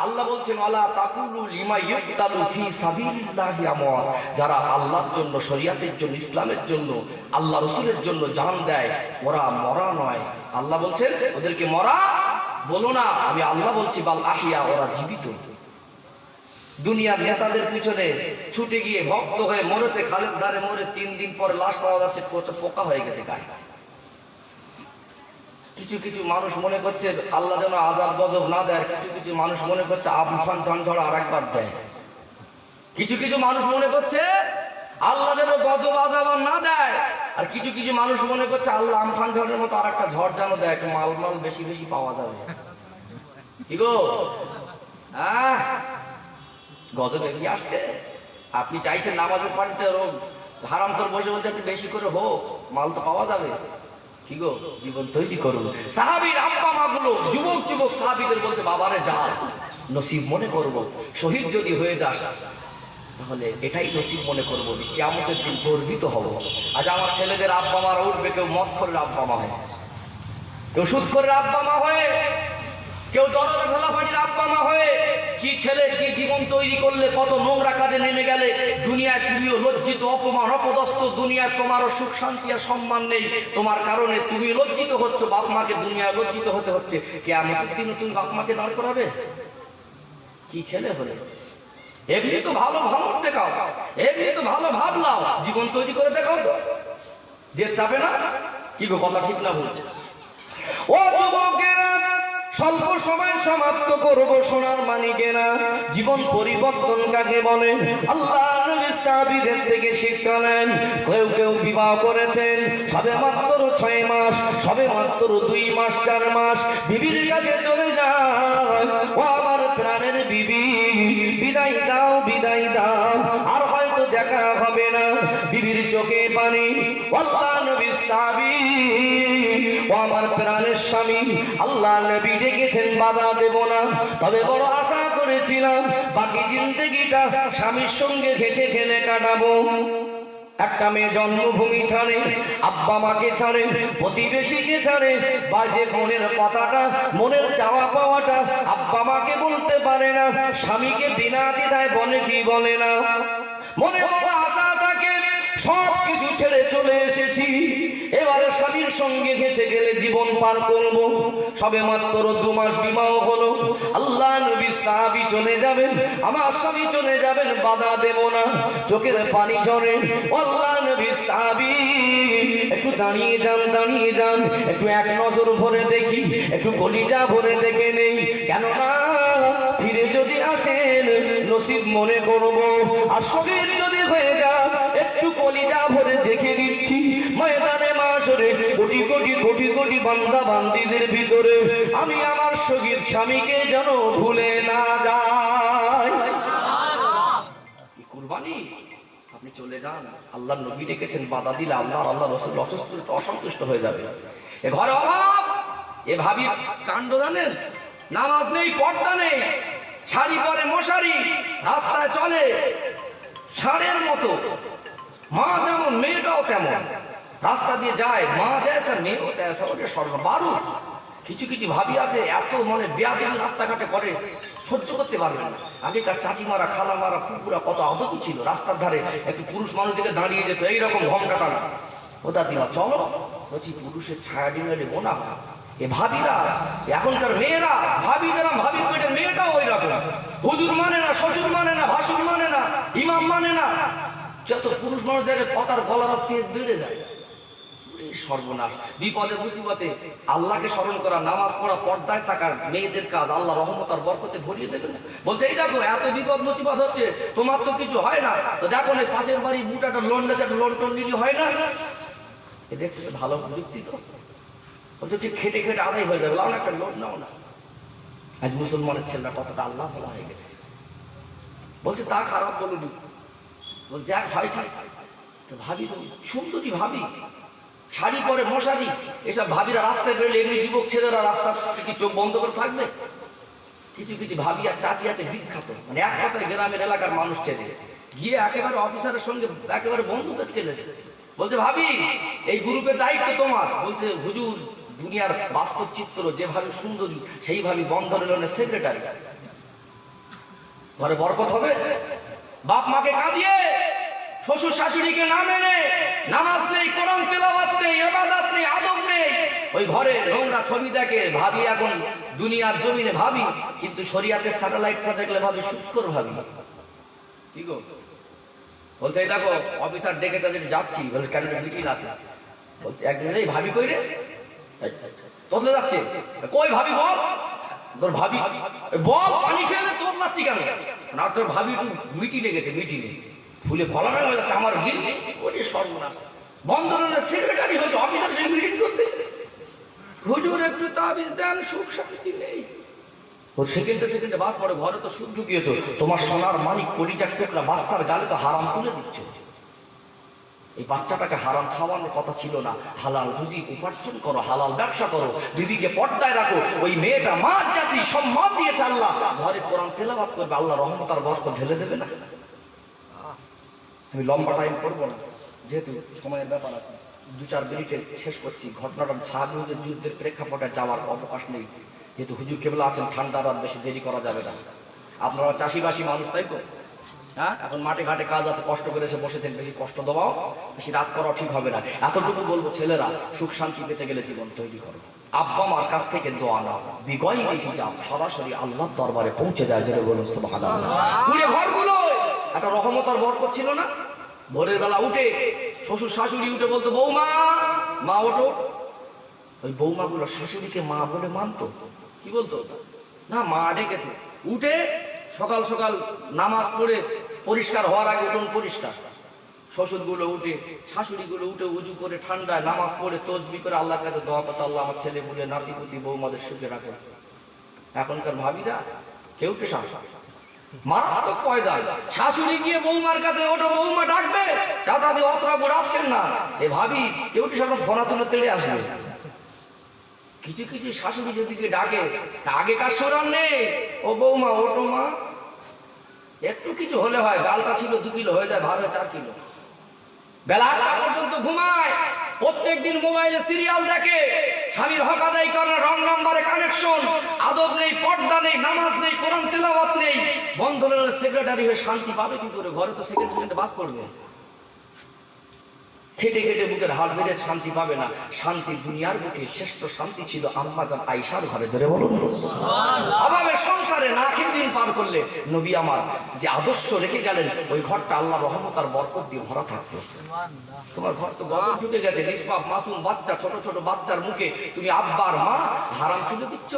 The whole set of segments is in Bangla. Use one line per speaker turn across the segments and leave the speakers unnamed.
আল্লাহ বলছেন ওয়ালা তাকুলু লিমা ইউকতালু ফি সাবিলিল্লাহি আমওয়াত, যারা আল্লাহর জন্য, শরিয়াতের জন্য, ইসলামের জন্য, আল্লাহ রাসূলের জন্য জান দেয়, ওরা মরা নয়। আল্লাহ বলছেন ওদেরকে মরা বলো না, আমি আল্লাহ বলছি বাল আহিয়া, ওরা জীবিত। দুনিয়ার নেতাদের পিছনে ছুটে গিয়ে ভক্ত হয়ে মরেছে, খালের ধারে মরে 3 দিন পরে লাশ পাওয়া যাচ্ছে, পোকা হয়ে গেছে গায়ে। কিছু কিছু মানুষ মনে করছে আল্লাহ যেন আযাব গজব না দেয়, কিছু কিছু মানুষ মনে করছে আমফান ঝড় আরেকবার দেয়। কিছু কিছু মানুষ মনে করছে আল্লাহ যেন গজব আযাব না দেয়, আর কিছু কিছু মানুষ মনে করছে আল্লাহ আমফান ঝড়ের মতো আরেকটা ঝড় যেন দেয়, মাল মাল বেশি বেশি পাওয়া যাবে। কি গো, গজবে কি আসছে? আপনি চাইছেন নামাজের পানিতে হারাম করে বসে বলছে আপনি বেশি করে হোক, মাল তো পাওয়া যাবে। কি গো, জীবন তৈরি করুন। সাহাবীর আব্বা মা গুলো যুবক যুবক সাহাবীদের বলছে বাবারে যা নসিব মনে করব, শহীদ যদি হয়ে যাস তাহলে এটাই নসিব মনে করবো, কিয়ামতের দিন গর্বিত হব। আজ আমার ছেলেদের আব্বা মারা উঠবে, কেউ মদখোরের আব্বা মা হয়, কেউ সুদখোরের আব্বা মা হয়ে, কেউ দরজা ঢোলাপাটির আব্বা মা হয়ে। কি ছেলে কি জীবন তৈরি করলে, কত নোংরা কাজে নেমে গেলে। দুনিয়ায় তুমিও লজ্জিত, অপমান, অপদস্থ। দুনিয়ায় তোমারও সুখ শান্তি আর সম্মান নেই, তোমার কারণে তুমি লজ্জিত হচ্ছ, বাপ মাকে দুনিয়ায় লজ্জিত হতে হচ্ছে। কিয়ামতের দিনে তুমি বাপ মাকে দাঁড় করাবে? কি ছেলে হলে? এমনি তো ভালো ভাবত দেখাও, এমনি তো ভালো ভাবলাও, জীবন তৈরি করে দেখাও তো, যে চাবে না। কি গো, কথা ঠিক না বলছে? ও যুবকেরা, স্বল্প সময় সমাপ্ত করবো সোনার মানিকেরা। জীবন পরিবর্তন কাকে বলে? আল্লাহ নবী সাহাবীদের থেকে শিক্ষা নেন। কেউ কেউ বিবাহ করেছেন সবে মাত্র 6 মাস, সবে মাত্র 2 মাস 4 মাস, বিবির কাছে চলে যায়। ও আমার প্রাণের বিবি, বিদায় দাও, বিদায় দাও, আর হয়তো দেখা হবে না। বিবির চোখে পানি। আল্লাহ নবী সাহাবী, ও আমার প্রাণের স্বামী, আল্লাহ নবী ডেকেছেন, বাধা দেব না, তবে বড় আশা করেছিলাম বাকি জিন্দেগিটা স্বামীর সঙ্গে ঘেঁষে খেলে কাটাবো। একটা মেয়ে জন্মভূমি ছাড়ে, আব্বা মাকে ছাড়ে, প্রতিবেশীকে ছাড়ে, বাজে মনের কথাটা, মনের চাওয়া পাওয়াটা আব্বা মাকে বলতে পারে না, স্বামীকে বিনা দ্বিধায় বলে কি বলে না। মনে বড় আশা থাকে, সব কিছু ছেড়ে চলে এসেছি, এবারে স্বামীর সঙ্গে ঘেঁষে গেলে জীবন পার করবো। সবে মাত্র 2 মাস বিবাহ হলো, আল্লাহ নবী সাহাবী চলে যাবেন, আমার স্বামী চলে যাবেন, বাধা দেব না। চোখের পানি ঝরে। আল্লাহ নবী সাহাবী, একটু দাঁড়িয়ে যান, দাঁড়িয়ে যান, একটু এক নজর ভরে দেখি, একটু কলিজা ভরে দেখে নেই, কেননা ফিরে যদি আসেন নসিব মনে করবো, আর শহীদ যদি হয়ে যান একটু কলিজা ভরে দেখে নিচ্ছি। ময়দানে মাশরে কোটি কোটি কোটি কোটি বান্দা বান্দীদের ভিতরে আমি আমার শহীদ স্বামীকে যেন ভুলে না যাই। কি কুরবানি! আপনি চলে যান, আল্লাহর নবী ডেকেছেন, বাধা দিলে আল্লাহ রাসূল অসন্তুষ্ট হয়ে যাবে। এ ঘরে অভাব, এ ভাবি কাণ্ড জানেন, নামাজ নেই, পর্দা নেই, শাড়ি পরে মশারি, রাস্তায় চলে ষাঁড়ের মতো। মা যেমন মেয়েটাও তেমন, রাস্তা দিয়ে যায়, মা যায় মেয়েও যায়, ওটা সর্ববারু। কিছু কিছু ভাবি আছে এত মনে বেয়াদবি রাস্তাঘাটে করে, সহ্য করতে পারবে না। আগেকার চাচিমারা, খালামারা, পুকুরা কত আদবি ছিল, রাস্তার ধারে একটু পুরুষ মানুষ দিকে দাঁড়িয়ে যেত এইরকম ঘমটাটা না, ওটা দিলা চলো, বলছি পুরুষের ছায়া ডিমে দেবো না। এ ভাবিরা, এখনকার মেয়েরা, ভাবি যারা, ভাবির পেটের মেয়েটাও ওই রকম, হুজুর মানে না, শ্বশুর মানে না, ভাসুর মানে না, ইমাম মানে না। যত পুরুষ মানুষ দেখে কথার গলার তেজ বেড়ে যায়। সর্বনাশ! বিপদে মুসিবতে আল্লাহকে স্মরণ করা, নামাজ পড়া, পর্দায় থাকা মেয়েদের কাজ আল্লাহ রহমত আর বরকতে ভরিয়ে দেবেন। বলছে এই দেখো এত বিপদ মুসিবত হচ্ছে, তোমার তো কিছু হয় না, তো দেখো না পাশের বাড়ি বুটাটা লোন দিয়েছে, একটা লোন টোন নিলে হয় না। এ দেখছে ভালো যুক্তি তো, বলছে ঠিক খেটে খেটে আদায় হয়ে যাবে, লাও না একটা লোন নাও না। আজ মুসলমানের ছেলেরা কতটা আল্লাহ বলা হয়ে গেছে। বলছে তা খারাপ বলুনি, বলছে এক হয় কি ভাবি, তো সুন্দরী ভাবি, শাড়ি পরে মশারি, এসব ভাবিরা রাস্তায় বেরোলে এমনি যুবক ছেলেরা রাস্তার কি চোখ বন্ধ করে থাকবে? কিছু কিছু ভাবি আর চাচি আছে বিখ্যাত, মানে এক কথায় গ্রামের এলাকার মানুষ ছেলে গিয়ে একেবারে অফিসারের সঙ্গে একেবারে বন্ধুত্ব খেলেছে। বলছে ভাবি এই গ্রুপের দায়িত্ব তোমার। বলছে হুজুর দুনিয়ার বাস্তব চিত্র যেভাবে সুন্দরী সেইভাবে বন্ধনের সেক্রেটারি। ঘরে বরকত হবে? বাপ মাকে কাঁদিয়ে, শ্বশুর শাশুড়িকে না মেনে, নামাজ নেই, কোরআন তেলাওয়াত নেই, ইবাদত নেই, আদব নেই, ওই ঘরে নোংরা ছবি দেখে ভাবি এখন দুনিয়ার জমিনে ভাবি, কিন্তু শরিয়াতের স্যাটেলাইটটা দেখলে ভাবি শুক্র ভাবি। কি গো বলছে, এই দেখো অফিসার ডেকেছে যে যাচ্ছি, বলছে কেন মিটিং আছে? বলছে একদিন এই ভাবি কই রে? তোতলে যাচ্ছে। কই ভাবি বল? তোর ভাবি বল পানি খেয়ে তোতলাচ্ছি কেন? না তোর ভাবি একটু মিটিংয়ে গেছে, মিটিংয়ে ফুলে ফলা হয়ে যাচ্ছে আমার গিল। ওরে সর্বনাশ, বন্দরের সেক্রেটারি হয়েছে, অফিসার সেই মিটিং করতে গেছে। হুজুর একটু তাবিজ দেন, সুখ শান্তি নেই। ও সেকেন্ডে বাস পরে ঘরে তো সুদ ঢুকিয়েছো, তোমার সোনার মানিক কলিজার টুকরা বাচ্চার গালে তো হারাম তুলে দিচ্ছ। এই বাচ্চাটাকে হারাম খাওয়ানোর কথা ছিল না। হালাল রুজি উপার্জন করো, হালাল ব্যবসা করো, বিবিকে পর্দায় রাখো। ওই মেয়েটা মার জাতি সম্মান দিয়েছে আল্লাহ, ঘরে কোরআন তেলাওয়াত করবে, আল্লাহ রহমত আর বরকত ঢেলে দেবে না। আমি লম্বা টাইম করবো না, যেহেতু সময়ের ব্যাপার আছে, 2-4 মিনিটে শেষ করছি। ঘটনাটা সাহাবীদের যুদ্ধের প্রেক্ষাপটে যাওয়ার অবকাশ নেই, যেহেতু হুজুর কেবলা আছেন, ঠান্ডা রাত বেশি দেরি করা যাবে না। আপনারা চাষিবাসী মানুষ, তাই তো? হ্যাঁ, এখন মাঠে ঘাটে কাজ আছে, কষ্ট করে এসে বসেছেন, বেশি কষ্ট দেওয়াও, বেশি রাত করাও ঠিক হবে না। এতটুকু বলবো, ছেলেরা সুখ শান্তি পেতে গেলে জীবন তৈরি করো। আব্বা মার কাছ থেকে দোয়া নাও, বিগয়ি হিজাব, সরাসরি আল্লাহর দরবারে পৌঁছে যায়। যেটা বলুন সুবহানাল্লাহ। পুরো ঘরগুলো একটা রহমত আর বরকত ছিল না? ভোরের বেলা উঠে শ্বশুর শাশুড়ি উঠে বলতো বৌমা, মা ওঠো। ওই বৌমাগুলো শাশুড়িকে মা বলে মানতো। কি বলতো? না, মা ডেকেছে। উঠে সকাল সকাল নামাজ পড়ে পরিষ্কার হওয়ার আগে উঠোন পরিষ্কার। শ্বশুরগুলো উঠে, শাশুড়িগুলো উঠে উজু করে ঠান্ডায় নামাজ পড়ে তসবিহ করে আল্লাহর কাছে দোয়া করতো, আল্লাহ আমার ছেলে বলে নাতিপুতি বৌমাদের সুখে রাখে। এখনকার ভাবিরা কেউ পেশা মারাত্মক পয়দা। শাশুড়ি গিয়ে বৌমার কাছে, ওটা বৌমা ডাকবে, চাচাদি অতরা করে আসছেন না, এ ভাবি কেউ সব ফোনা তুলে তেড়ে আসবে। কিছু কিছু শাশুড়ি যদি ডাকে, আগেকার সুরান নেই, ও বৌমা ওটো মা। একটু কিছু হলে হয়, গালটা ছিল 2 কিলো হয়ে যায়, ভার হয় 4 কিলো। বেলা 8টা পর্যন্ত ঘুমায়, প্রত্যেক দিন মোবাইলে সিরিয়াল দেখে, স্বামীর হক আদায় করে, রং নাম্বারে কানেকশন, আদব নেই, পর্দা নেই, নামাজ নেই, কোরআন তেলাওয়াত নেই। বন্ধনের সেক্রেটারি হয়ে শান্তি পাবে কি করে? ঘরে তো সেকেন্ডে বাস করবে, খেটে খেটে বুকের হাড় বেড়ে শান্তি পাবে না। শান্তি দুনিয়ার বুকে শ্রেষ্ঠ শান্তি ছিল আম্মা জান আয়েশার ঘরে। ধরে বলুন সুবহানাল্লাহ। অভাবে সংসারে না খেয়ে দিন পার করলে নবী আমার যে আদর্শ রেখে গেলেন, ওই ঘরটা আল্লাহর রহমত আর বরকত দিয়ে ভরা থাকতো। তোমার ঘর তো গজব ঢুকে গেছে, নিষ্পাপ মাসুম বাচ্চা, ছোট ছোট বাচ্চার মুখে তুমি আব্বার মা হারাম তুলে দিচ্ছ।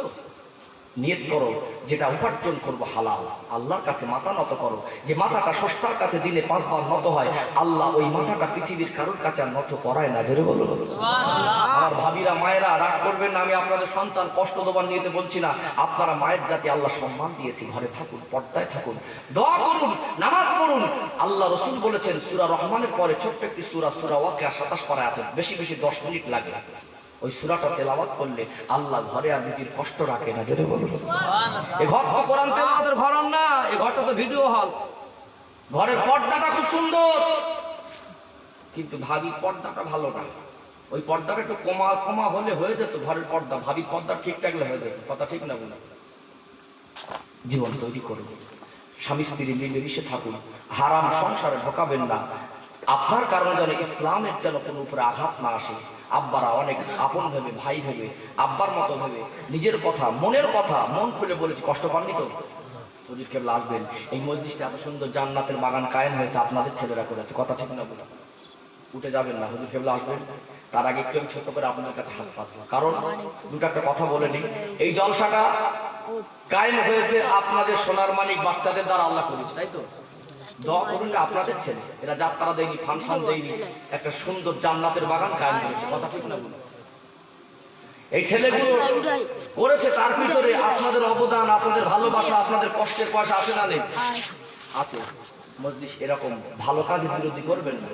নিয়ত করো, যেটা উপার্জন করবো হালাল, আল্লাহর কাছে মাথা নত করো। যে মাথাটা স্রষ্টার কাছে দিলে 5 বার নত হয়, আল্লাহ ওই মাথাটা পৃথিবীর কারোর কাছে আর নত করায় না। জোরে বলো সুবহানাল্লাহ। আমার ভাবিরা, মায়েরা রাগ করবেন না, আমি আপনাদের সন্তান কষ্ট দেবার নিতে বলছি না। আপনারা মায়ের জাতি আল্লাহ সম্মান দিয়েছি, ঘরে থাকুন, পর্দায় থাকুন, দোয়া করুন, নামাজ পড়ুন। আল্লাহ রাসূল বলেছেন, সূরা রহমানের পরে ছোট্ট একটি সূরা, সূরা ওয়াকিয়া 27 পারা আছে, বেশি বেশি 10 মিনিট লাগে। ওই সূরাটা তেলাওয়াত করলে আল্লাহ ঘরে আর নিজের কষ্ট রাখে না। যেটা বলবো এই ঘর তো কোরআন তেলাওয়াতের ঘর না, এই ঘরটা তো ভিডিও হল। ঘরের পর্দাটা খুব সুন্দর, কিন্তু ভাবির পর্দাটা ভালো না। ওই পর্দাটা একটু কমা হলে হয়ে যেত ঘরের পর্দা, ভাবির পর্দা ঠিক থাকলে হয়ে যেত। কথা ঠিক না বলে? জীবন তৈরি করুন, স্বামী স্ত্রী মিলেমিশে থাকুন, হারাম সংসারে ঢোকাবেন না। আপনার কারণে যেন ইসলামের যেন কোনো উপরে আঘাত না আসে। আব্বারা অনেক আপন ভেবে, ভাই ভেবে, আব্বার মতো ভেবে নিজের কথা, মনের কথা মন খুলে বলেছি, কষ্ট পাননি তো? হুজুর কেবলা আসবেন, এই মজলিসটা এত সুন্দর জান্নাতের বাগান কায়েম হয়েছে, আপনাদের ছেলেরা করেছে। কথা ঠিক না বলে? উঠে যাবেন না, হুজুর কেবলা আসবেন। তার আগে একটু আমি ছোট্ট করে আপনার কাছে হাত পাতবো, কারণ দুটো একটা কথা বলে নিই। এই জলসাটা কায়েম হয়েছে আপনাদের সোনার মানিক বাচ্চাদের দ্বারা আল্লাহ করেছে, তাই তো? দোয়া করুন, আপনাদের ছেলে, এরা যাত্রা দেয়নি, ফাংশন দেয়নি, একটা সুন্দর জান্নাতের বাগান কায়েম করেছে। কথা ঠিক না বলুন? এই ছেলেগুলো করেছে, তার ভিতরে আপনাদের অবদান, আপনাদের ভালোবাসা, আপনাদের কষ্টের পয়সা আছে না? নেই? আছে। মজলিস এরকম ভালো কাজের বিরোধী করবেন না।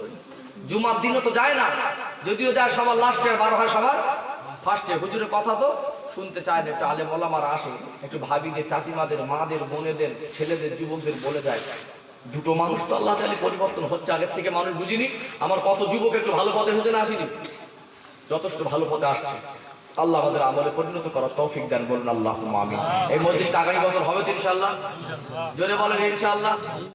জুমার দিনও তো যায় না, যদিও যায় সবার লাস্টে, বার হয় সবার ফার্স্টে। হুজুরের কথা তো শুনতে চায় না, একটু আলেম ওলামারা আসে, একটু ভাবিদের, চাচিমাদের, মাদের, বোনেদের, ছেলেদের, যুবকদের বলে যায়। দুটো মানুষ তো আল্লাহ তাআলা পরিবর্তন হচ্ছে, আগের থেকে মানুষ বুঝিনি। আমার কত যুবক একটু ভালো পথে হতে না আসেনি, যথেষ্ট ভালো পথে আসছে। আল্লাহ আমাদের আমলে পরিণত করার তৌফিক দান বলুন আল্লাহুম্মা আমিন। এই মজলিসটা আগামী বছর হবে তো ইনশাআল্লাহ, জোরে বলেন ইনশাআল্লাহ।